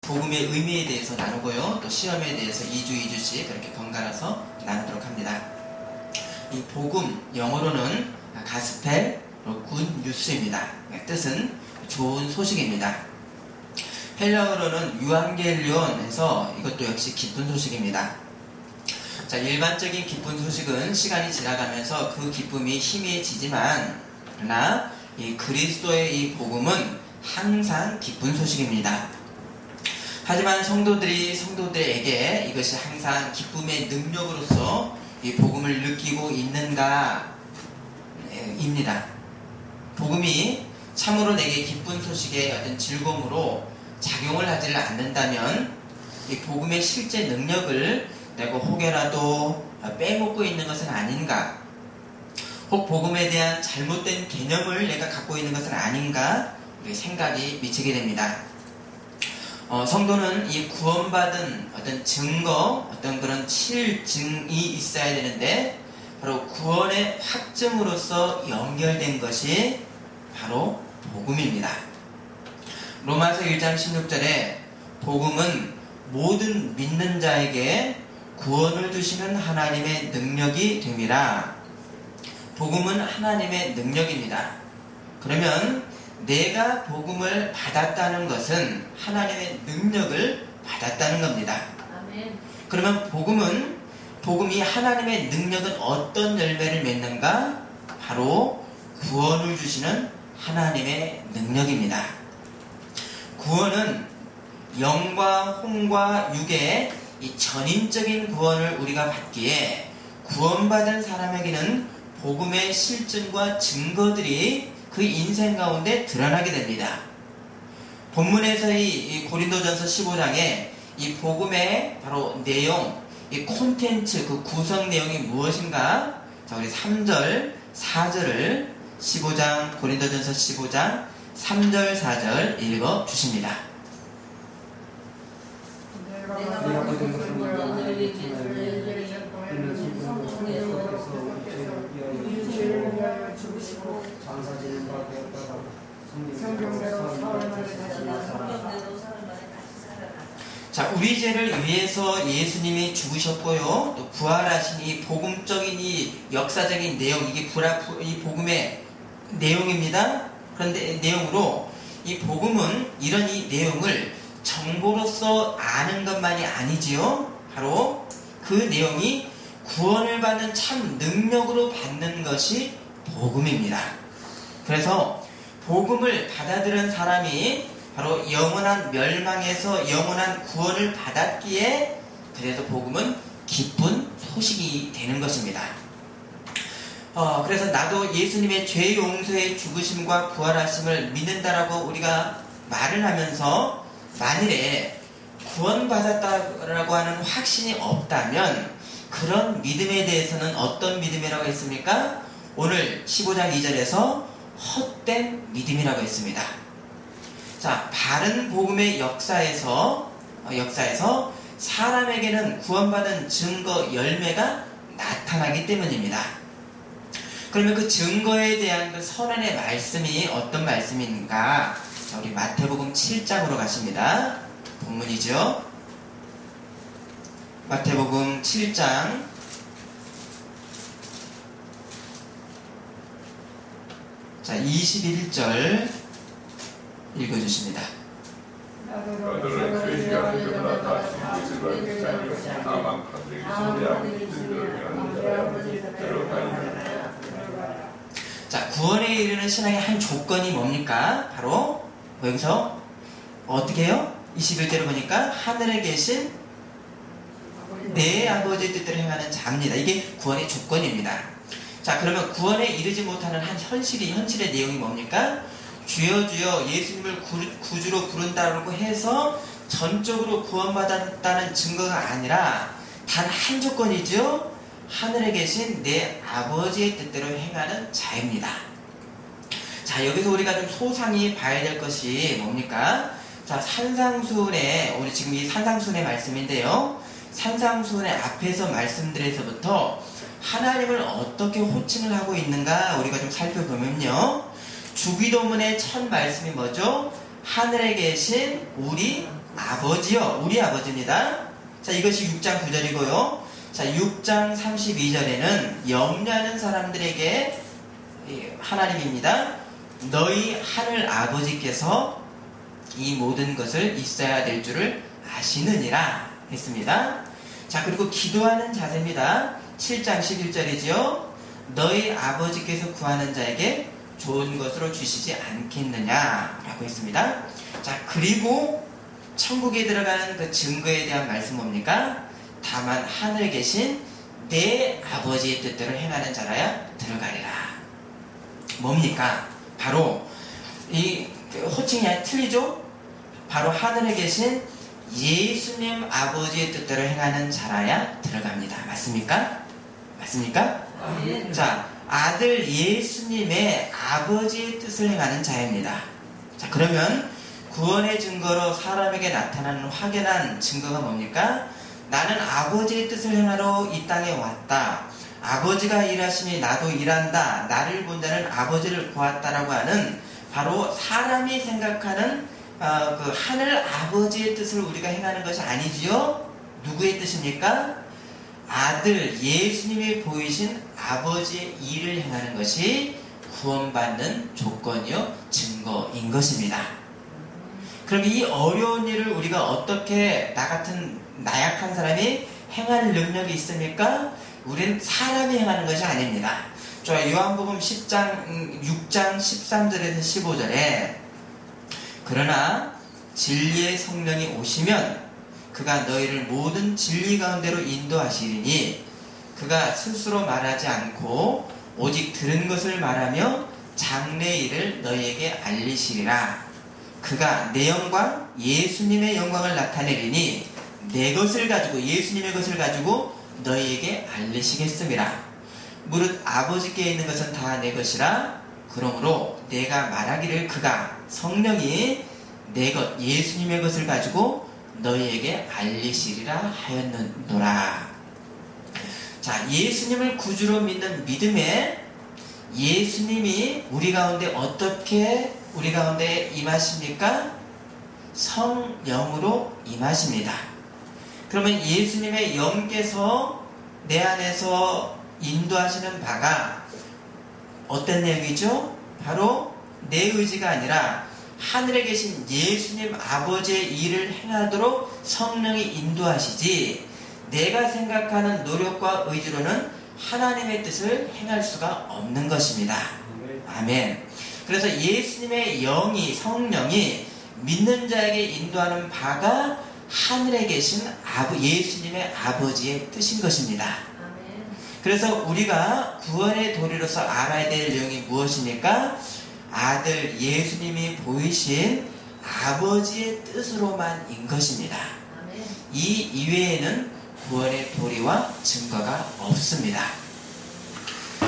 복음의 의미에 대해서 나누고요. 또 시험에 대해서 2주씩 그렇게 번갈아서 나누도록 합니다. 이 복음, 영어로는 가스펠, 굿 뉴스입니다. 뜻은 좋은 소식입니다. 헬라어로는 유앙겔리온에서 이것도 역시 기쁜 소식입니다. 자, 일반적인 기쁜 소식은 시간이 지나가면서 그 기쁨이 희미해지지만, 그러나 이 그리스도의 이 복음은 항상 기쁜 소식입니다. 하지만 성도들에게 이것이 항상 기쁨의 능력으로서 이 복음을 느끼고 있는가 입니다. 복음이 참으로 내게 기쁜 소식의 어떤 즐거움으로 작용을 하지를 않는다면 이 복음의 실제 능력을 내가 혹여라도 빼먹고 있는 것은 아닌가, 혹 복음에 대한 잘못된 개념을 내가 갖고 있는 것은 아닌가 생각이 미치게 됩니다. 성도는 이 구원받은 어떤 증거, 어떤 그런 실증이 있어야 되는데, 바로 구원의 확증으로서 연결된 것이 바로 복음입니다. 로마서 1장 16절에 복음은 모든 믿는 자에게 구원을 주시는 하나님의 능력이 됨이라. 복음은 하나님의 능력입니다. 그러면 내가 복음을 받았다는 것은 하나님의 능력을 받았다는 겁니다. 아멘. 그러면 복음이 하나님의 능력은 어떤 열매를 맺는가? 바로 구원을 주시는 하나님의 능력입니다. 구원은 영과 혼과 육의 이 전인적인 구원을 우리가 받기에 구원받은 사람에게는 복음의 실증과 증거들이 그 인생 가운데 드러나게 됩니다. 본문에서 이 고린도전서 15장에 이 복음의 바로 내용, 이 콘텐츠, 그 구성 내용이 무엇인가? 자, 우리 3절, 4절을 15장, 고린도전서 15장 3절, 4절 읽어 주십니다. 내가 받은 것을 너희에게 주려고 하는 성령께서 유죄를 위하여 죽으시고 장사지는 바 되었다가 성경대로 사흘 만에 다시 나사. 자, 우리 죄를 위해서 예수님이 죽으셨고요. 또 부활하신 이 복음적인 이 역사적인 내용, 이게 이 복음의 내용입니다. 그런데 내용으로 이 복음은 이런 이 내용을 정보로서 아는 것만이 아니지요. 바로 그 내용이 구원을 받는 참 능력으로 받는 것이 복음입니다. 그래서 복음을 받아들인 사람이 바로 영원한 멸망에서 영원한 구원을 받았기에 그래서 복음은 기쁜 소식이 되는 것입니다. 그래서 나도 예수님의 죄 용서의 죽으심과 부활하심을 믿는다라고 우리가 말을 하면서 만일에 구원받았다라고 하는 확신이 없다면 그런 믿음에 대해서는 어떤 믿음이라고 했습니까? 오늘 15장 2절에서 헛된 믿음이라고 했습니다. 자, 바른 복음의 역사에서 사람에게는 구원받은 증거 열매가 나타나기 때문입니다. 그러면 그 증거에 대한 그 선언의 말씀이 어떤 말씀인가? 자, 우리 마태복음 7장으로 가십니다. 본문이죠. 마태복음 7장 21절 읽어주십니다. 자, 구원에 이르는 신앙의 한 조건이 뭡니까? 바로 여기서 어떻게 해요? 21절을 보니까 하늘에 계신 내 아버지의 뜻대로 행하는 자입니다. 이게 구원의 조건입니다. 자, 그러면 구원에 이르지 못하는 한 현실의 내용이 뭡니까? 주여 주여 예수님을 구주로 부른다고 해서 전적으로 구원받았다는 증거가 아니라 단 한 조건이죠. 하늘에 계신 내 아버지의 뜻대로 행하는 자입니다. 자, 여기서 우리가 좀 소상히 봐야 될 것이 뭡니까? 자, 산상수훈의, 우리 지금 이 산상수훈의 말씀인데요. 산상수훈의 앞에서 말씀드려서부터 하나님을 어떻게 호칭을 하고 있는가 우리가 좀 살펴보면요. 주기도문의 첫 말씀이 뭐죠? 하늘에 계신 우리 아버지요. 우리 아버지입니다. 자, 이것이 6장 9절이고요. 자, 6장 32절에는 염려하는 사람들에게 하나님입니다. 너희 하늘 아버지께서 이 모든 것을 있어야 될 줄을 아시느니라 했습니다. 자, 그리고 기도하는 자세입니다. 7장 11절이지요. 너희 아버지께서 구하는 자에게 좋은 것으로 주시지 않겠느냐라고 했습니다. 자, 그리고 천국에 들어가는 그 증거에 대한 말씀 뭡니까? 다만 하늘에 계신 내 아버지의 뜻대로 행하는 자라야 들어가리라. 뭡니까? 바로 이 호칭이 틀리죠? 바로 하늘에 계신 예수님 아버지의 뜻대로 행하는 자라야 들어갑니다. 맞습니까? 맞습니까? 자, 아들 예수님의 아버지의 뜻을 행하는 자입니다. 자, 그러면 구원의 증거로 사람에게 나타나는 확연한 증거가 뭡니까? 나는 아버지의 뜻을 행하러 이 땅에 왔다. 아버지가 일하시니 나도 일한다. 나를 본 자는 아버지를 보았다라고 하는 바로 사람이 생각하는 그 하늘 아버지의 뜻을 우리가 행하는 것이 아니지요? 누구의 뜻입니까? 아들 예수님이 보이신 아버지의 일을 행하는 것이 구원받는 조건이요 증거인 것입니다. 그럼 이 어려운 일을 우리가 어떻게 나 같은 나약한 사람이 행할 능력이 있습니까? 우린 사람이 행하는 것이 아닙니다. 요한복음 6장 13절에서 15절에 그러나 진리의 성령이 오시면 그가 너희를 모든 진리 가운데로 인도하시리니 그가 스스로 말하지 않고 오직 들은 것을 말하며 장래 일을 너희에게 알리시리라. 그가 내 영광 예수님의 영광을 나타내리니 내 것을 가지고 예수님의 것을 가지고 너희에게 알리시겠음이라. 무릇 아버지께 있는 것은 다 내 것이라. 그러므로 내가 말하기를 그가 성령이 내 것 예수님의 것을 가지고 너희에게 알리시리라 하였노라. 자, 예수님을 구주로 믿는 믿음에 예수님이 우리 가운데 어떻게 우리 가운데 임하십니까? 성령으로 임하십니다. 그러면 예수님의 영께서 내 안에서 인도하시는 바가 어떤 내용이죠? 바로 내 의지가 아니라 하늘에 계신 예수님 아버지의 일을 행하도록 성령이 인도하시지 내가 생각하는 노력과 의지로는 하나님의 뜻을 행할 수가 없는 것입니다. 아멘. 그래서 예수님의 영이 성령이 믿는 자에게 인도하는 바가 하늘에 계신 예수님의 아버지의 뜻인 것입니다. 그래서 우리가 구원의 도리로서 알아야 될 내용이 무엇입니까? 아들 예수님이 보이신 아버지의 뜻으로만인 것입니다. 이 이외에는 구원의 도리와 증거가 없습니다.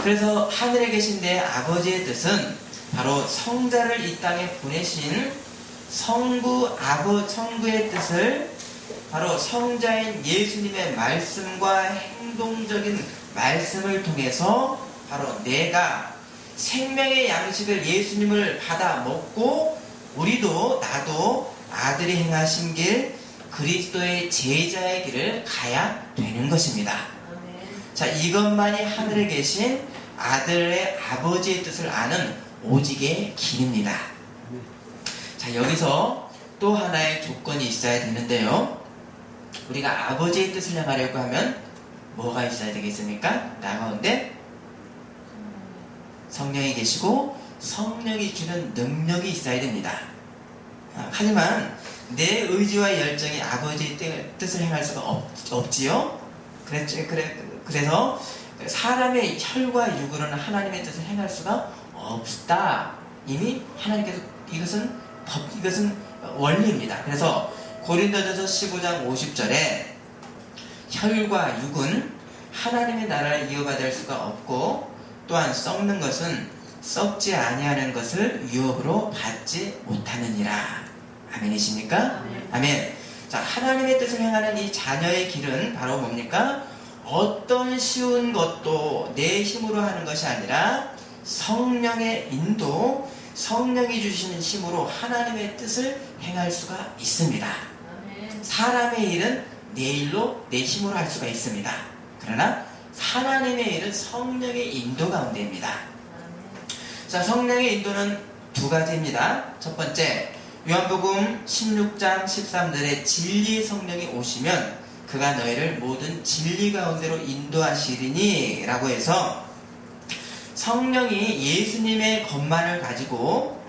그래서 하늘에 계신 내 아버지의 뜻은 바로 성자를 이 땅에 보내신 성부의 뜻을 바로 성자인 예수님의 말씀과 행동적인 말씀을 통해서 바로 내가 생명의 양식을 예수님을 받아 먹고 나도 아들이 행하신 길 그리스도의 제자의 길을 가야 되는 것입니다. 자, 이것만이 하늘에 계신 아들의 아버지의 뜻을 아는 오직의 길입니다. 자, 여기서 또 하나의 조건이 있어야 되는데요. 우리가 아버지의 뜻을 향하려고 하면 뭐가 있어야 되겠습니까? 나 가운데 성령이 계시고 성령이 주는 능력이 있어야 됩니다. 하지만 내 의지와 열정이 아버지의 뜻을 행할 수가 없지요. 그래서 사람의 혈과 육으로는 하나님의 뜻을 행할 수가 없다. 이미 하나님께서 이것은 원리입니다. 그래서 고린도전서 15장 50절에 혈과 육은 하나님의 나라를 이어받을 수가 없고 또한 썩는 것은 썩지 아니하는 것을 유업으로 받지 못하느니라. 아멘이십니까? 아멘. 자, 하나님의 뜻을 행하는 이 자녀의 길은 바로 뭡니까? 어떤 쉬운 것도 내 힘으로 하는 것이 아니라 성령의 인도, 성령이 주시는 힘으로 하나님의 뜻을 행할 수가 있습니다. 사람의 일은 내 일로 내 힘으로 할 수가 있습니다. 그러나 하나님의 일은 성령의 인도 가운데입니다. 자, 성령의 인도는 두 가지입니다. 첫 번째, 요한복음 16장 13절에 진리의 성령이 오시면 그가 너희를 모든 진리 가운데로 인도하시리니 라고 해서 성령이 예수님의 것만을 가지고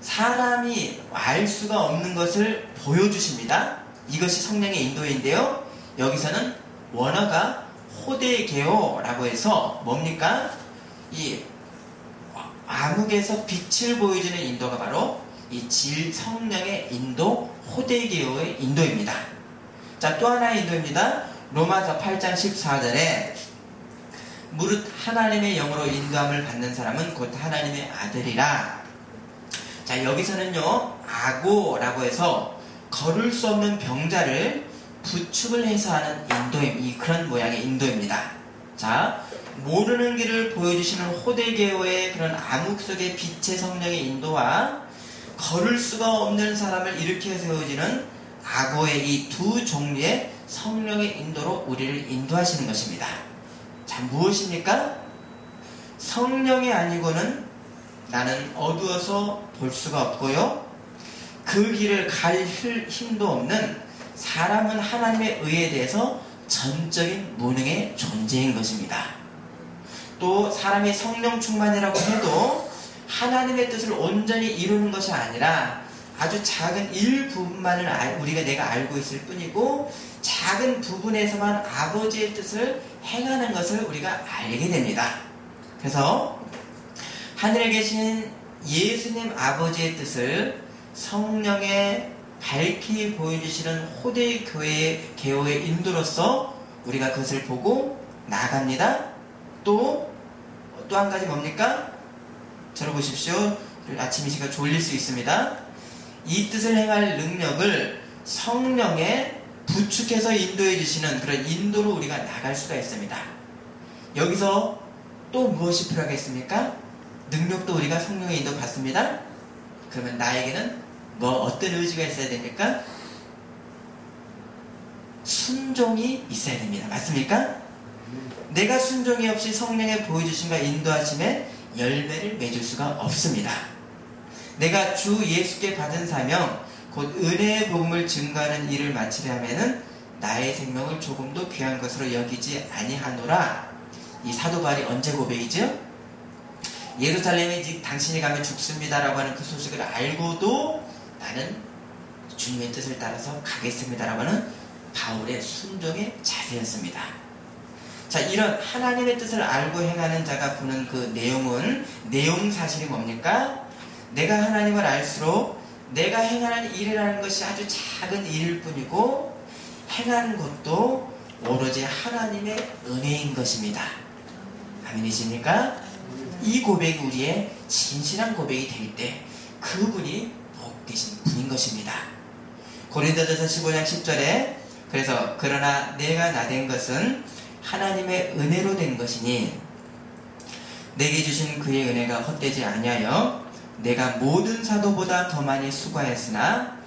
사람이 알 수가 없는 것을 보여주십니다. 이것이 성령의 인도인데요. 여기서는 원어가 호데게오라고 해서 뭡니까? 이 암흑에서 빛을 보여주는 인도가 바로 이 성령의 인도, 호데게오의 인도입니다. 자, 또 하나의 인도입니다. 로마서 8장 14절에 무릇 하나님의 영으로 인도함을 받는 사람은 곧 하나님의 아들이라. 자, 여기서는요, 아고라고 해서 걸을 수 없는 병자를 부축을 해서 하는 그런 모양의 인도입니다. 자, 모르는 길을 보여주시는 호데게오의 그런 암흑 속의 빛의 성령의 인도와 걸을 수가 없는 사람을 일으켜 세워지는 아고의 이 두 종류의 성령의 인도로 우리를 인도하시는 것입니다. 자, 무엇입니까? 성령이 아니고는 나는 어두워서 볼 수가 없고요. 그 길을 갈 힘도 없는 사람은 하나님의 의에 대해서 전적인 무능의 존재인 것입니다. 또 사람이 성령 충만이라고 해도 하나님의 뜻을 온전히 이루는 것이 아니라 아주 작은 일부분만을 내가 알고 있을 뿐이고 작은 부분에서만 아버지의 뜻을 행하는 것을 우리가 알게 됩니다. 그래서 하늘에 계신 예수님 아버지의 뜻을 성령의 밝히 보여주시는 호데게오의 인도로서 우리가 그것을 보고 나아갑니다. 또 한 가지 뭡니까? 들어보십시오. 아침 이 시간 졸릴 수 있습니다. 이 뜻을 행할 능력을 성령에 부축해서 인도해 주시는 그런 인도로 우리가 나갈 수가 있습니다. 여기서 또 무엇이 필요하겠습니까? 능력도 우리가 성령의 인도 받습니다. 그러면 나에게는 어떤 의지가 있어야 됩니까? 순종이 있어야 됩니다. 맞습니까? 내가 순종이 없이 성령의 보여주심과 인도하심에 열매를 맺을 수가 없습니다. 내가 주 예수께 받은 사명, 곧 은혜의 복음을 증거하는 일을 마치려 하면은 나의 생명을 조금도 귀한 것으로 여기지 아니하노라. 이 사도 바울이 언제 고백이죠? 예루살렘에 당신이 가면 죽습니다라고 하는 그 소식을 알고도 나는 주님의 뜻을 따라서 가겠습니다라고 하는 바울의 순종의 자세였습니다. 자, 이런 하나님의 뜻을 알고 행하는 자가 보는 그 내용 사실이 뭡니까? 내가 하나님을 알수록 내가 행하는 일이라는 것이 아주 작은 일일 뿐이고 행하는 것도 오로지 하나님의 은혜인 것입니다. 아멘이십니까? 이 고백이 우리의 진실한 고백이 될 때 그분이 복되신 분인 것입니다. 고린도전서 15장 10절에 그래서 그러나 내가 나된 것은 하나님의 은혜로 된 것이니 내게 주신 그의 은혜가 헛되지 아니하여 내가 모든 사도보다 더 많이 수고하였으나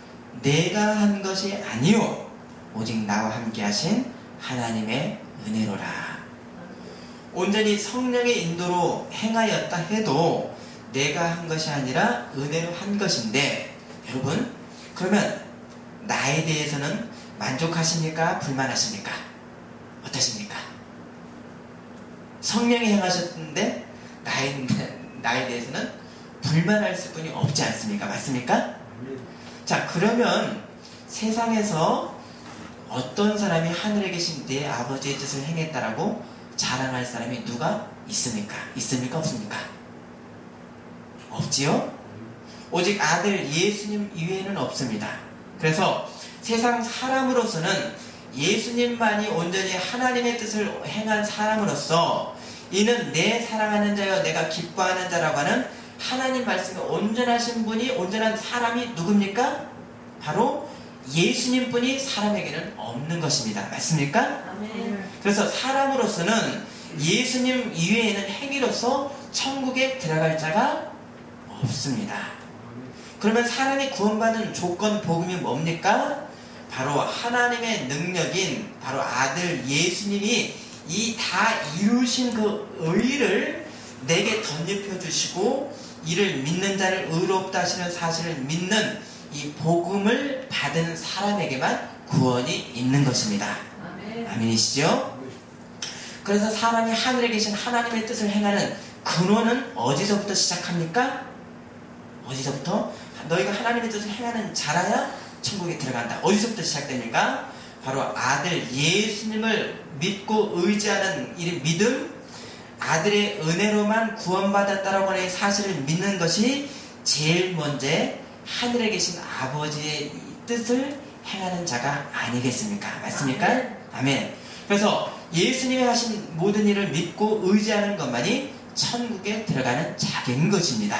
내가 한 것이 아니요 오직 나와 함께 하신 하나님의 은혜로라. 온전히 성령의 인도로 행하였다 해도 내가 한 것이 아니라 은혜로 한 것인데 여러분 그러면 나에 대해서는 만족하십니까? 불만하십니까? 어떠십니까? 성령이 행하셨는데 나에 대해서는 불만할 수뿐이 없지 않습니까? 맞습니까? 자, 그러면 세상에서 어떤 사람이 하늘에 계신 내 아버지의 뜻을 행했다라고 자랑할 사람이 누가 있습니까? 있습니까? 없습니까? 없지요? 오직 아들 예수님 이외에는 없습니다. 그래서 세상 사람으로서는 예수님만이 온전히 하나님의 뜻을 행한 사람으로서 이는 내 사랑하는 자여 내가 기뻐하는 자라고 하는 하나님 말씀에 온전하신 분이 온전한 사람이 누굽니까? 바로 예수님뿐이 사람에게는 없는 것입니다. 맞습니까? 아멘. 그래서 사람으로서는 예수님 이외에는 행위로서 천국에 들어갈 자가 없습니다. 그러면 사람이 구원받는 조건 복음이 뭡니까? 바로 하나님의 능력인 바로 아들 예수님이 이 다 이루신 그 의를 내게 덧입혀 주시고 이를 믿는 자를 의롭다 하시는 사실을 믿는 이 복음을 받은 사람에게만 구원이 있는 것입니다. 아멘이시죠? 그래서 사람이 하늘에 계신 하나님의 뜻을 행하는 근원은 어디서부터 시작합니까? 어디서부터? 너희가 하나님의 뜻을 행하는 자라야 천국에 들어간다. 어디서부터 시작됩니까? 바로 아들 예수님을 믿고 의지하는 이 믿음, 아들의 은혜로만 구원받았다라고 하는 사실을 믿는 것이 제일 먼저 하늘에 계신 아버지의 뜻을 행하는 자가 아니겠습니까? 맞습니까? 아멘. 그래서 예수님이 하신 모든 일을 믿고 의지하는 것만이 천국에 들어가는 자격인 것입니다.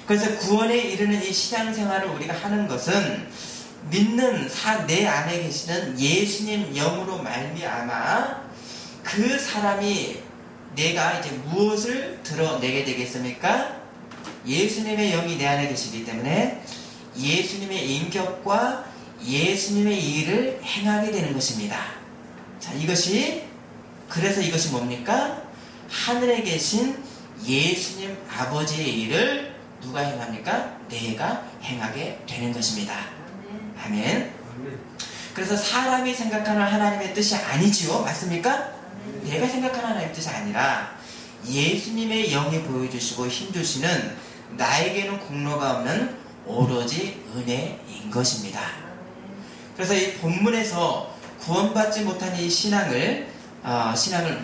그래서 구원에 이르는 이 신앙생활을 우리가 하는 것은 믿는 내 안에 계시는 예수님 영으로 말미암아 그 사람이 내가 이제 무엇을 드러내게 되겠습니까? 예수님의 영이 내 안에 계시기 때문에 예수님의 인격과 예수님의 일을 행하게 되는 것입니다. 자, 그래서 이것이 뭡니까? 하늘에 계신 예수님 아버지의 일을 누가 행합니까? 내가 행하게 되는 것입니다. 아멘. 그래서 사람이 생각하는 하나님의 뜻이 아니지요. 맞습니까? 내가 생각하는 하나님의 뜻이 아니라 예수님의 영이 보여주시고 힘주시는 나에게는 공로가 없는 오로지 은혜인 것입니다. 그래서 이 본문에서 구원받지 못한 이 신앙을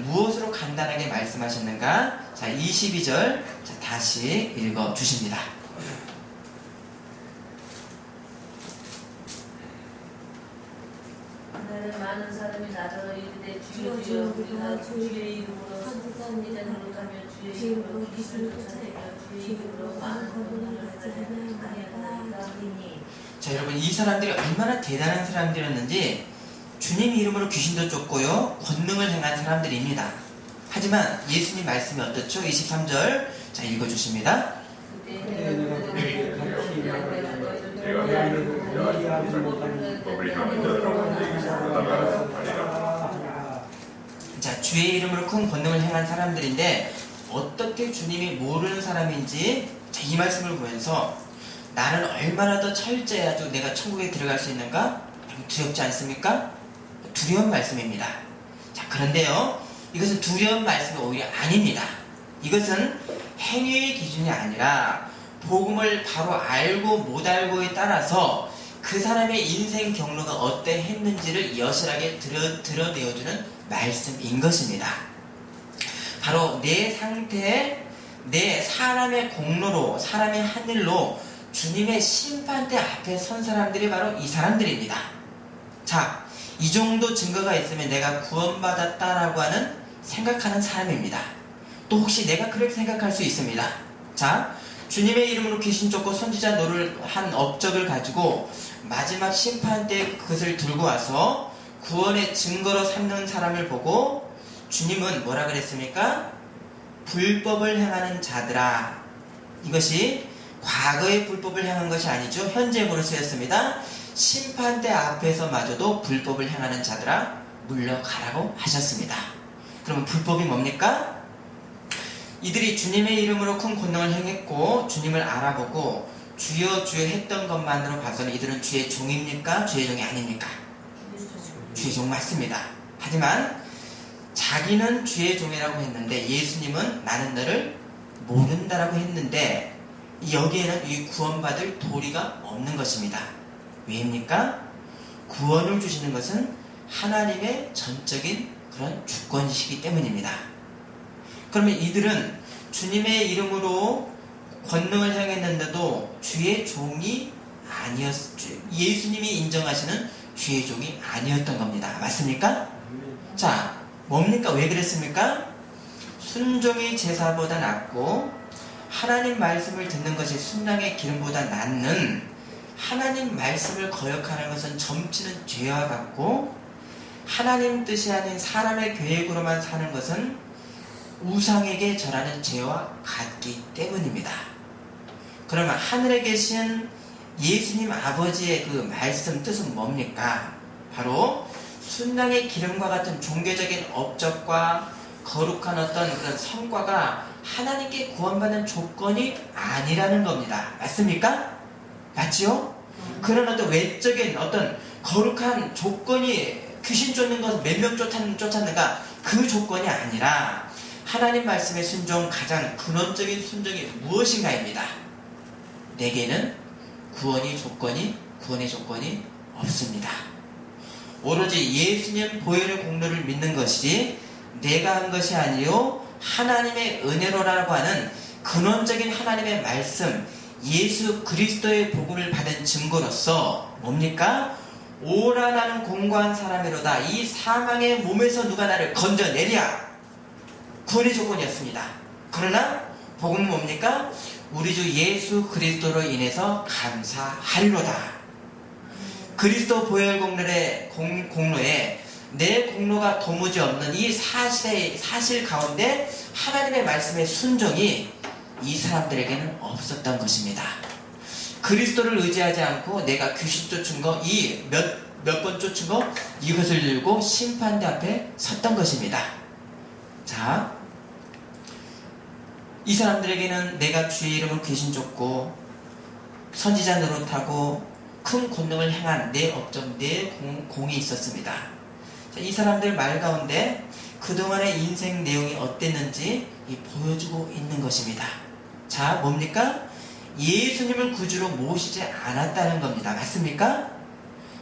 무엇으로 간단하게 말씀하셨는가? 자, 22절 다시 읽어 주십니다. 많은 사람이 나더러 이르되 주여 주여 우리가 주의 이름으로 선지자 노릇하며 주의 이름으로 기술을 쫓아내며 주의 이름으로 많은 권능을 아니하나이까 하리니. 자, 여러분, 이 사람들이 얼마나 대단한 사람들이었는지 주님 이름으로 귀신도 쫓고요 권능을 행한 사람들입니다. 하지만 예수님 말씀이 어떻죠? 23절 자 읽어주십니다. 자, 주의 이름으로 큰 권능을 행한 사람들인데 어떻게 주님이 모르는 사람인지 이 말씀을 보면서 나는 얼마나 더 철저해야죠 내가 천국에 들어갈 수 있는가? 두렵지 않습니까? 두려운 말씀입니다. 자, 그런데요 이것은 두려운 말씀이 오히려 아닙니다. 이것은 행위의 기준이 아니라 복음을 바로 알고 못 알고에 따라서 그 사람의 인생 경로가 어떠했는지를 여실하게 드러내어주는 말씀인 것입니다. 바로 내 상태에 내 사람의 공로로 사람의 하늘로 주님의 심판대 앞에 선 사람들이 바로 이 사람들입니다. 자, 이 정도 증거가 있으면 내가 구원받았다라고 하는 생각하는 사람입니다. 또 혹시 내가 그렇게 생각할 수 있습니다. 자, 주님의 이름으로 귀신 쫓고 선지자 노를 한 업적을 가지고 마지막 심판 때 그것을 들고 와서 구원의 증거로 삼는 사람을 보고 주님은 뭐라 그랬습니까? 불법을 행하는 자들아. 이것이 과거의 불법을 행한 것이 아니죠. 현재분으로 쓰였습니다. 심판대 앞에서마저도 불법을 행하는 자들아 물러가라고 하셨습니다. 그러면 불법이 뭡니까? 이들이 주님의 이름으로 큰 권능을 행했고 주님을 알아보고 주여 주여 했던 것만으로 봐서는 이들은 주의 종입니까? 주의 종이 아닙니까? 주의 종 맞습니다. 하지만 자기는 주의 종이라고 했는데 예수님은 나는 너를 모른다라고 했는데 여기에는 이 구원받을 도리가 없는 것입니다. 왜입니까? 구원을 주시는 것은 하나님의 전적인 그런 주권이시기 때문입니다. 그러면 이들은 주님의 이름으로 권능을 행했는데도 주의 종이 예수님이 인정하시는 주의 종이 아니었던 겁니다. 맞습니까? 자, 뭡니까? 왜 그랬습니까? 순종이 제사보다 낫고 하나님 말씀을 듣는 것이 순양의 기름보다 낫는 하나님 말씀을 거역하는 것은 점치는 죄와 같고 하나님 뜻이 아닌 사람의 계획으로만 사는 것은 우상에게 절하는 죄와 같기 때문입니다. 그러면 하늘에 계신 예수님 아버지의 그 말씀 뜻은 뭡니까? 바로 순양의 기름과 같은 종교적인 업적과 거룩한 어떤 그런 성과가 하나님께 구원받는 조건이 아니라는 겁니다. 맞습니까? 맞지요? 그런 어떤 외적인 어떤 거룩한 조건이 귀신 쫓는 것을 몇 명 쫓았는가 그 조건이 아니라 하나님 말씀에 순종 가장 근원적인 순종이 무엇인가입니다. 내게는 구원의 조건이 없습니다. 오로지 예수님 보혈의 공로를 믿는 것이 내가 한 것이 아니요 하나님의 은혜로라고 하는 근원적인 하나님의 말씀 예수 그리스도의 복음을 받은 증거로서 뭡니까? 오라 나는 공고한 사람이로다. 이 사망의 몸에서 누가 나를 건져내랴. 구원의 조건이었습니다. 그러나 복음은 뭡니까? 우리 주 예수 그리스도로 인해서 감사하리로다. 그리스도 보혈 공로에 내 공로가 도무지 없는 이 사실 가운데 하나님의 말씀의 순종이 이 사람들에게는 없었던 것입니다. 그리스도를 의지하지 않고 내가 귀신 쫓은 거, 이 몇 번 쫓은 거, 이것을 들고 심판대 앞에 섰던 것입니다. 자, 이 사람들에게는 내가 주의 이름을 귀신 쫓고 선지자 노릇하고 큰 권능을 행한 내 업적, 내 공이 있었습니다. 자, 이 사람들 말 가운데 그동안의 인생 내용이 어땠는지 보여주고 있는 것입니다. 자, 뭡니까? 예수님을 구주로 모시지 않았다는 겁니다. 맞습니까?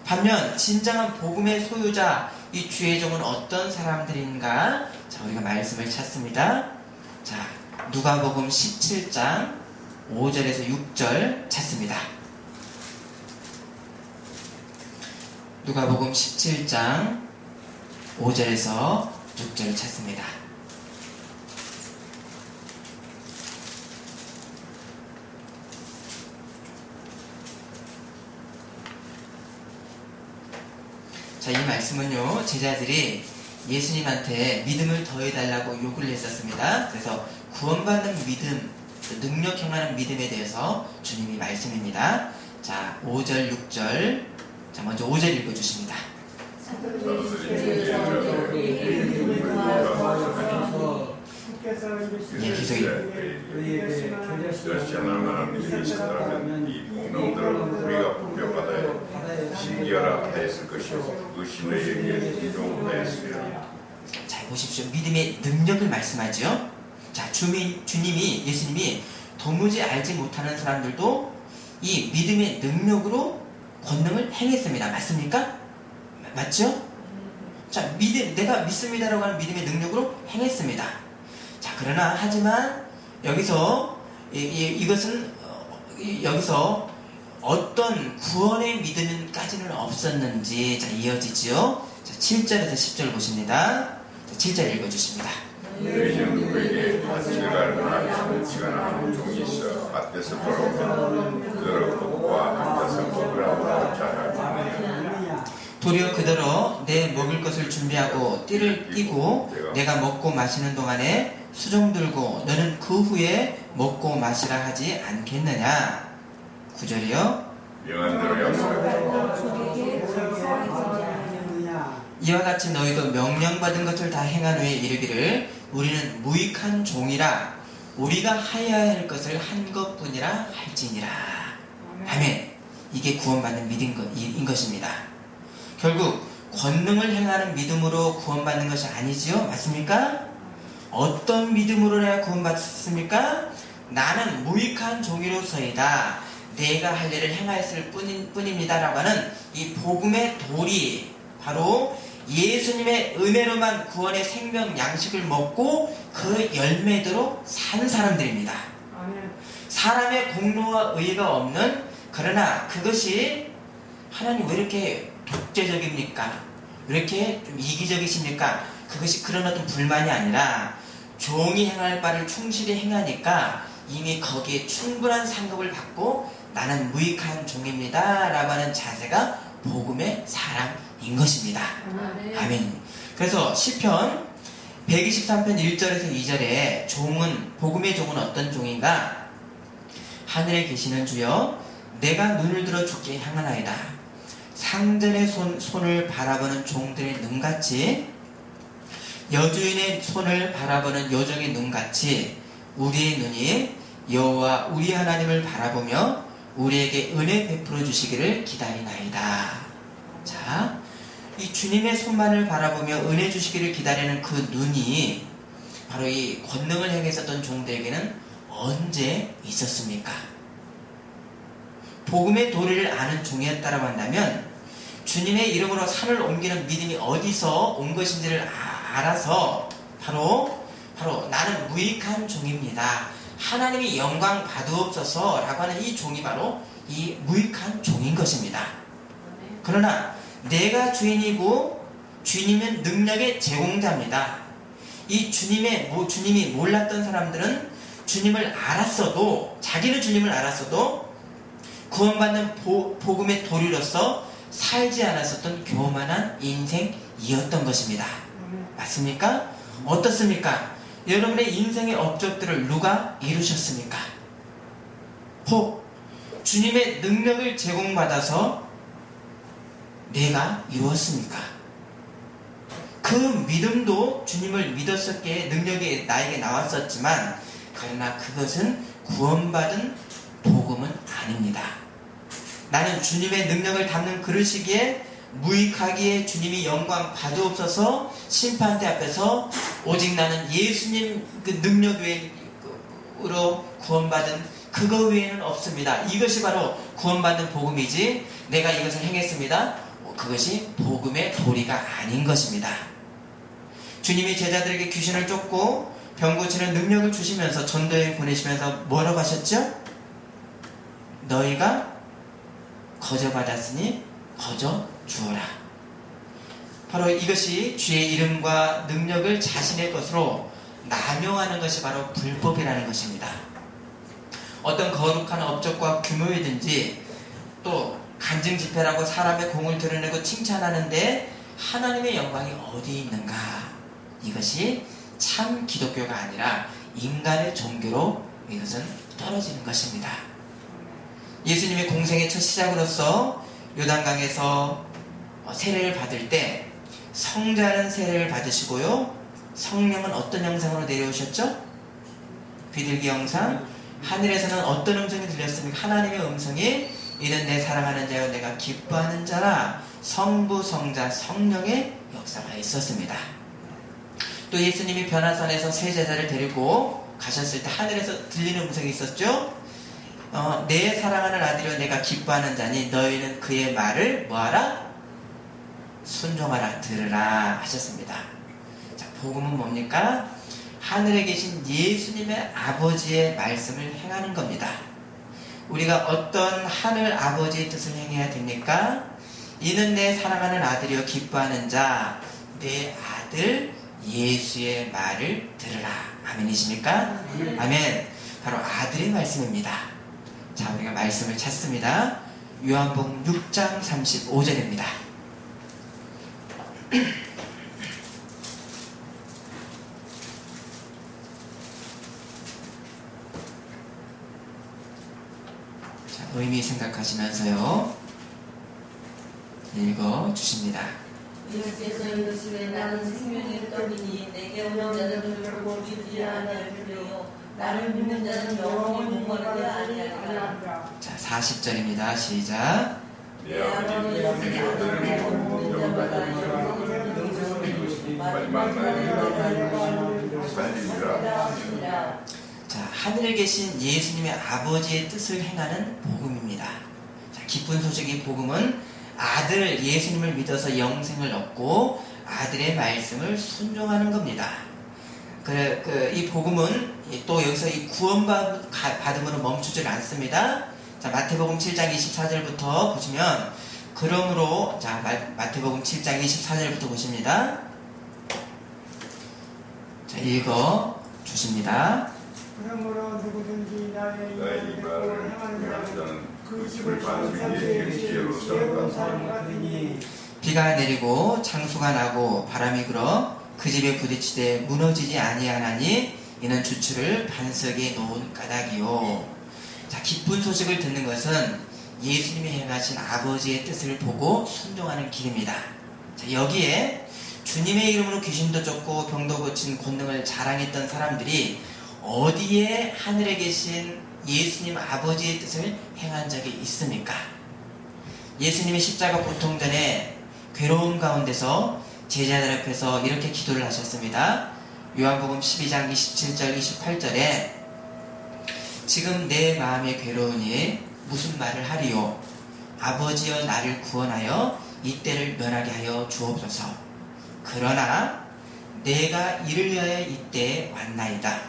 반면 진정한 복음의 소유자 이 주의 종은 어떤 사람들인가? 자, 우리가 말씀을 찾습니다. 자, 누가복음 17장 5절에서 6절 찾습니다. 누가복음 17장 5절에서 6절을 찾습니다. 자, 이 말씀은요, 제자들이 예수님한테 믿음을 더해달라고 요구를 했었습니다. 그래서 구원받는 믿음, 능력 행하는 믿음에 대해서 주님이 말씀입니다. 자, 5절, 6절. 자, 먼저 5절 읽어주십니다. 예, 계속 열심하는 일이 있으라면 이 공명들을 우리가 분별받아야 신기하라 하였을 것이요 그 신에게 인정하였으리라. 자, 보십시오. 믿음의 능력을 말씀하죠. 자, 주님이 예수님이 도무지 알지 못하는 사람들도 이 믿음의 능력으로 권능을 행했습니다. 맞습니까? 맞죠? 자, 내가 믿습니다라고 하는 믿음의 능력으로 행했습니다. 자, 그러나 하지만 여기서 이것은 여기서 어떤 구원의 믿음까지는 없었는지 자, 이어지죠. 자, 7절에서 10절 보십니다. 자, 7절 읽어주십니다. 너희는 누구에게 제가 나를 시간하는 종이 있어 밭에서 돌아오면 그들을 거부와 앉아서 먹으라고 자라주느냐. 도리어 그대로 내 먹을 것을 준비하고 띠를 띠고 내가 먹고 마시는 동안에 수종 들고 너는 그 후에 먹고 마시라 하지 않겠느냐. 9절이요. 명한 대로 약속하고 이와 같이 너희도 명령받은 것을 다 행한 후에 이르기를 우리는 무익한 종이라 우리가 하여야 할 것을 한 것뿐이라 할지니라. 아멘. 이게 구원받는 믿음인 것입니다. 결국 권능을 행하는 믿음으로 구원받는 것이 아니지요. 맞습니까? 어떤 믿음으로 내가 구원받습니까? 나는 무익한 종이로서이다. 내가 할 일을 행하였을 뿐입니다. 라고 하는 이 복음의 도리, 바로 예수님의 은혜로만 구원의 생명 양식을 먹고 그 열매대로 사는 사람들입니다. 사람의 공로와 의의가 없는, 그러나 그것이 하나님 왜 이렇게 독재적입니까? 왜 이렇게 좀 이기적이십니까? 그것이 그런 어떤 불만이 아니라 종이 행할 바를 충실히 행하니까 이미 거기에 충분한 상급을 받고 나는 무익한 종입니다 라고 하는 자세가 복음의 사랑인 것입니다. 아멘. 그래서 시편 123편 1절에서 2절에 복음의 종은 어떤 종인가? 하늘에 계시는 주여 내가 눈을 들어 주께 향하나이다. 상전의 손을 바라보는 종들의 눈같이 여주인의 손을 바라보는 여종의 눈같이 우리의 눈이 여호와 우리 하나님을 바라보며 우리에게 은혜 베풀어 주시기를 기다리나이다. 자, 이 주님의 손만을 바라보며 은혜 주시기를 기다리는 그 눈이 바로 이 권능을 행했었던 종들에게는 언제 있었습니까? 복음의 도리를 아는 종이었다고 한다면 주님의 이름으로 산을 옮기는 믿음이 어디서 온 것인지를 알아서 바로 나는 무익한 종입니다. 하나님이 영광 받으옵소서 라고 하는 이 종이 바로 이 무익한 종인 것입니다. 그러나 내가 주인이고 주님은 능력의 제공자입니다. 이 주님이 몰랐던 사람들은 주님을 알았어도 자기는 주님을 알았어도 구원받는 복음의 도리로서 살지 않았었던 교만한 인생이었던 것입니다. 맞습니까? 어떻습니까? 여러분의 인생의 업적들을 누가 이루셨습니까? 혹 주님의 능력을 제공받아서 내가 이루었습니까? 그 믿음도 주님을 믿었었기에 능력이 나에게 나왔었지만 그러나 그것은 구원받은 복음은 아닙니다. 나는 주님의 능력을 담는 그릇이기에 무익하기에 주님이 영광 받으옵소서 심판대 앞에서 오직 나는 예수님 그 능력 외로 구원받은 그거 외에는 없습니다. 이것이 바로 구원받는 복음이지 내가 이것을 행했습니다. 그것이 복음의 도리가 아닌 것입니다. 주님이 제자들에게 귀신을 쫓고 병 고치는 능력을 주시면서 전도여행 보내시면서 뭐라고 하셨죠? 너희가 거저 받았으니 거저 주어라. 바로 이것이 주의 이름과 능력을 자신의 것으로 남용하는 것이 바로 불법이라는 것입니다. 어떤 거룩한 업적과 규모이든지 또 간증 집회라고 사람의 공을 드러내고 칭찬하는데 하나님의 영광이 어디 있는가? 이것이 참 기독교가 아니라 인간의 종교로 이것은 떨어지는 것입니다. 예수님이 공생의 첫 시작으로서 요단강에서 세례를 받을 때 성자는 세례를 받으시고요. 성령은 어떤 형상으로 내려오셨죠? 비둘기 형상. 하늘에서는 어떤 음성이 들렸습니까? 하나님의 음성이 이는 내 사랑하는 자여 내가 기뻐하는 자라. 성부, 성자, 성령의 역사가 있었습니다. 또 예수님이 변화산에서 세 제자를 데리고 가셨을 때 하늘에서 들리는 음성이 있었죠? 내 사랑하는 아들이여 내가 기뻐하는 자니 너희는 그의 말을 뭐하라? 순종하라, 들으라 하셨습니다. 자, 복음은 뭡니까? 하늘에 계신 예수님의 아버지의 말씀을 행하는 겁니다. 우리가 어떤 하늘 아버지의 뜻을 행해야 됩니까? 이는 내 사랑하는 아들이여 기뻐하는 자, 내 아들 예수의 말을 들으라. 아멘이십니까? 아멘. 바로 아들의 말씀입니다. 자, 우리가 말씀을 찾습니다. 요한복음 6장 35절입니다. 자, 의미 생각하시면서요. 읽어 주십니다. 예수께서 이르시되 나는 생명의 떡이니 내게 오는 자는 결코 죽지 아니할 뿐이요 나를 믿는 자는 영원히 목마르지 아니하리라. 자, 40절입니다. 시작. 내 아버지 예수의 아들을 믿는 자마다 영생을 이루시니 마지막 날에 살리리라. 자, 하늘에 계신 예수님의 아버지의 뜻을 행하는 복음입니다. 자, 기쁜 소식이 복음은 아들 예수님을 믿어서 영생을 얻고 아들의 말씀을 순종하는 겁니다. 이 복음은 또 여기서 이 구원받음으로 멈추질 않습니다. 자, 마태복음 7장 24절부터 보시면 그러므로 자, 마태복음 7장 24절부터 보십니다. 자, 읽어 주십니다. 그러므로 누구든지 나의 나의 이름을 말을 행하는 행하는 자는 그 그 집을 집을 반석에 지혜로 세웠다. 비가 내리고 창수가 나고 바람이 불어 그 집에 부딪히되 무너지지 아니하나니 이는 주추를 반석에 놓은 까닭이요. 자, 기쁜 소식을 듣는 것은 예수님이 행하신 아버지의 뜻을 보고 순종하는 길입니다. 자, 여기에 주님의 이름으로 귀신도 쫓고 병도 고친 권능을 자랑했던 사람들이 어디에 하늘에 계신 예수님 아버지의 뜻을 행한 적이 있습니까? 예수님이 십자가 고통 전에 괴로움 가운데서 제자들 앞에서 이렇게 기도를 하셨습니다. 요한복음 12장 27절 28절에 지금 내 마음이 괴로우니 무슨 말을 하리요? 아버지여 나를 구원하여 이 때를 면하게 하여 주옵소서. 그러나 내가 이를 위하여 이때에 왔나이다.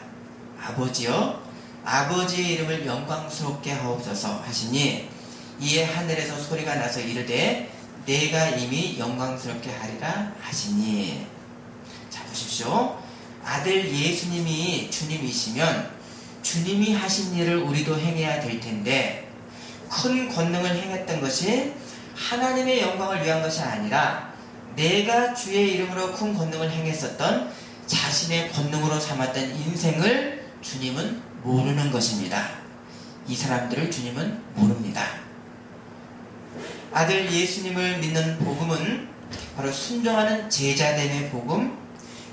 아버지여 아버지의 이름을 영광스럽게 하옵소서 하시니 이에 하늘에서 소리가 나서 이르되 내가 이미 영광스럽게 하리라 하시니. 자, 보십시오. 아들 예수님이 주님이시면 주님이 하신 일을 우리도 행해야 될 텐데 큰 권능을 행했던 것이 하나님의 영광을 위한 것이 아니라 내가 주의 이름으로 큰 권능을 행했었던 자신의 권능으로 삼았던 인생을 주님은 모르는 것입니다. 이 사람들을 주님은 모릅니다. 아들 예수님을 믿는 복음은 바로 순종하는 제자됨의 복음,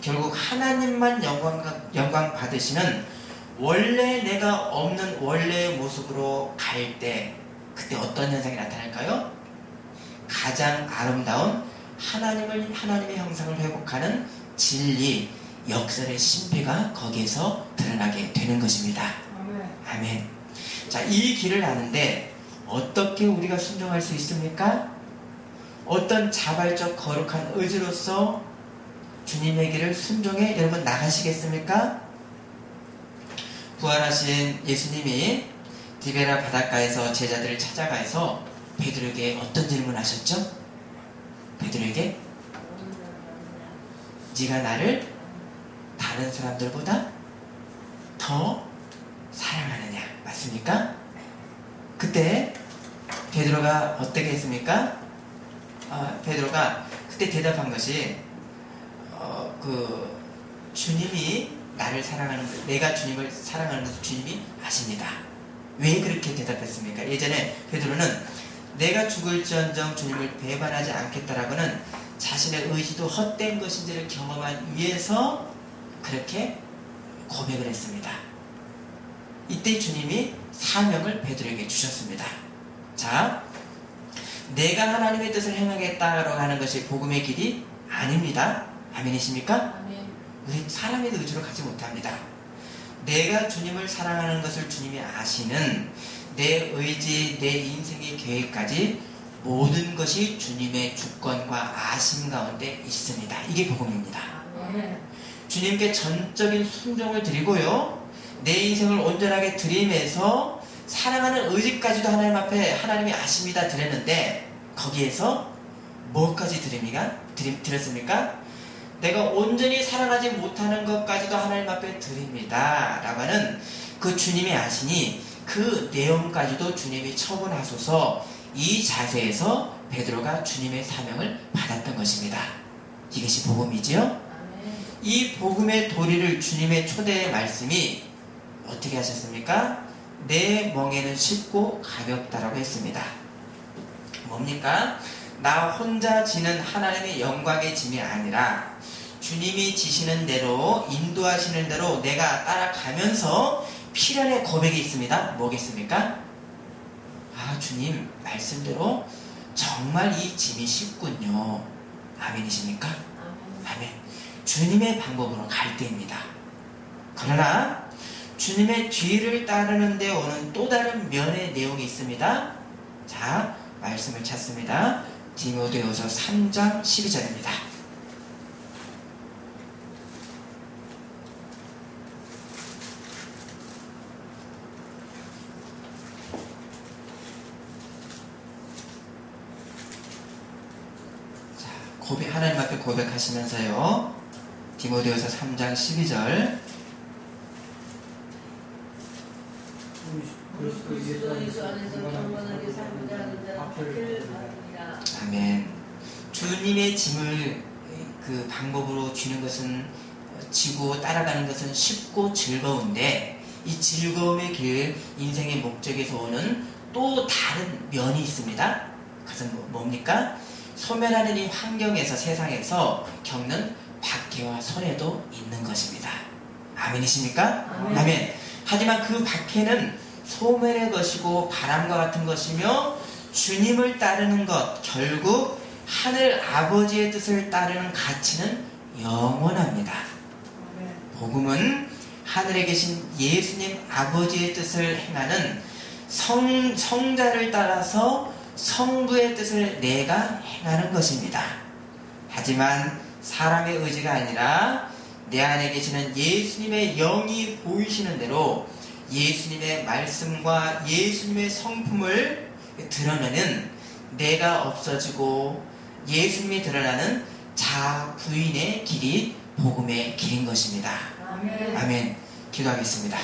결국 하나님만 영광 받으시는 원래 내가 없는 원래의 모습으로 갈 때 그때 어떤 현상이 나타날까요? 가장 아름다운 하나님의 형상을 회복하는 진리, 역설의 신비가 거기에서 드러나게 되는 것입니다. 아멘. 자, 이 길을 아는데 어떻게 우리가 순종할 수 있습니까? 어떤 자발적 거룩한 의지로서 주님의 길을 순종해 여러분 나가시겠습니까? 부활하신 예수님이 디베라 바닷가에서 제자들을 찾아가서 베드로에게 어떤 질문을 하셨죠? 베드로에게 네가 나를 다른 사람들보다 더 사랑하느냐? 맞습니까? 그때 베드로가 어떻게 했습니까? 베드로가 그때 대답한 것이 주님이 나를 사랑하는 것, 내가 주님을 사랑하는 것을 주님이 아십니다. 왜 그렇게 대답했습니까? 예전에 베드로는 내가 죽을지언정 주님을 배반하지 않겠다라고는 자신의 의지도 헛된 것인지를 경험한 위에서 그렇게 고백을 했습니다. 이때 주님이 사명을 베드로에게 주셨습니다. 자, 내가 하나님의 뜻을 행하겠다라고 하는 것이 복음의 길이 아닙니다. 아멘이십니까? 아멘. 우리 사람의 의지로 가지 못합니다. 내가 주님을 사랑하는 것을 주님이 아시는 내 의지, 내 인생의 계획까지 모든 것이 주님의 주권과 아심 가운데 있습니다. 이게 복음입니다. 아멘. 주님께 전적인 순종을 드리고요. 내 인생을 온전하게 드리면서 사랑하는 의지까지도 하나님 앞에 하나님이 아십니다 드렸는데 거기에서 뭐까지 드렸습니까? 내가 온전히 사랑하지 못하는 것까지도 하나님 앞에 드립니다 라고 하는 그 주님이 아시니 그 내용까지도 주님이 처분하소서. 이 자세에서 베드로가 주님의 사명을 받았던 것입니다. 이것이 복음이지요? 아멘. 이 복음의 도리를 주님의 초대의 말씀이 어떻게 하셨습니까? 내 멍에는 쉽고 가볍다라고 했습니다. 뭡니까? 나 혼자 지는 하나님의 영광의 짐이 아니라 주님이 지시는 대로 인도하시는 대로 내가 따라가면서 필연의 고백이 있습니다. 뭐겠습니까? 아, 주님 말씀대로 정말 이 짐이 쉽군요. 아멘이십니까? 아멘. 주님의 방법으로 갈 때입니다. 그러나 주님의 뒤를 따르는 데 오는 또 다른 면의 내용이 있습니다. 자, 말씀을 찾습니다. 디모데후서 3장 12절입니다. 하나님 앞에 고백하시면서요. 디모데후서 3장 12절. 그리스도 예수 안에서 경건하게 살고자 하는 자는 박해를 받으리라. 아멘. 주님의 짐을 그 방법으로 쥐는 것은 지고 따라가는 것은 쉽고 즐거운데 이 즐거움의 길, 인생의 목적에서 오는 또 다른 면이 있습니다. 그것은 뭡니까? 소멸하는 이 환경에서, 세상에서 겪는 박해와 손해도 있는 것입니다. 아멘이십니까? 아멘. 하지만 그 박해는 소멸의 것이고 바람과 같은 것이며, 주님을 따르는 것, 결국 하늘 아버지의 뜻을 따르는 가치는 영원합니다. 복음은 하늘에 계신 예수님 아버지의 뜻을 행하는 성자를 따라서 성부의 뜻을 내가 행하는 것입니다. 하지만 사람의 의지가 아니라 내 안에 계시는 예수님의 영이 보이시는 대로 예수님의 말씀과 예수님의 성품을 드러내는, 내가 없어지고 예수님이 드러나는 자아 부인의 길이 복음의 길인 것입니다. 아멘. 아멘. 기도하겠습니다.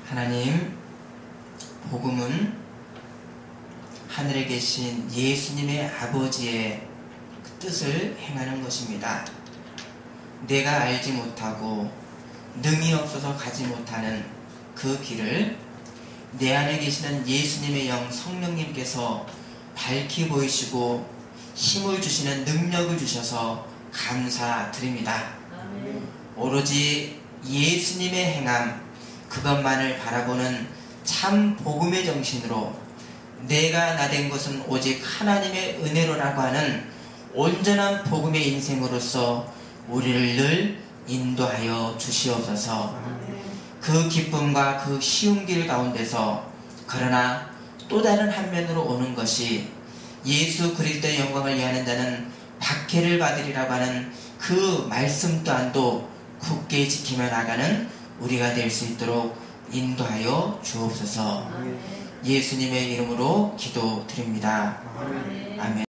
하나님, 복음은 하늘에 계신 예수님의 아버지의 그 뜻을 행하는 것입니다. 내가 알지 못하고 능히 없어서 가지 못하는 그 길을 내 안에 계시는 예수님의 영 성령님께서 밝히 보이시고 힘을 주시는 능력을 주셔서 감사드립니다. 아멘. 오로지 예수님의 행함, 그것만을 바라보는 참 복음의 정신으로 내가 나 된 것은 오직 하나님의 은혜로라고 하는 온전한 복음의 인생으로서 우리를 늘 인도하여 주시옵소서. 그 기쁨과 그 쉬운 길 가운데서, 그러나 또 다른 한 면으로 오는 것이 예수 그리스도의 영광을 위하는 자는 박해를 받으리라고 하는 그 말씀 또한도 굳게 지키며 나가는 우리가 될 수 있도록 인도하여 주옵소서. 예수님의 이름으로 기도드립니다. 아멘.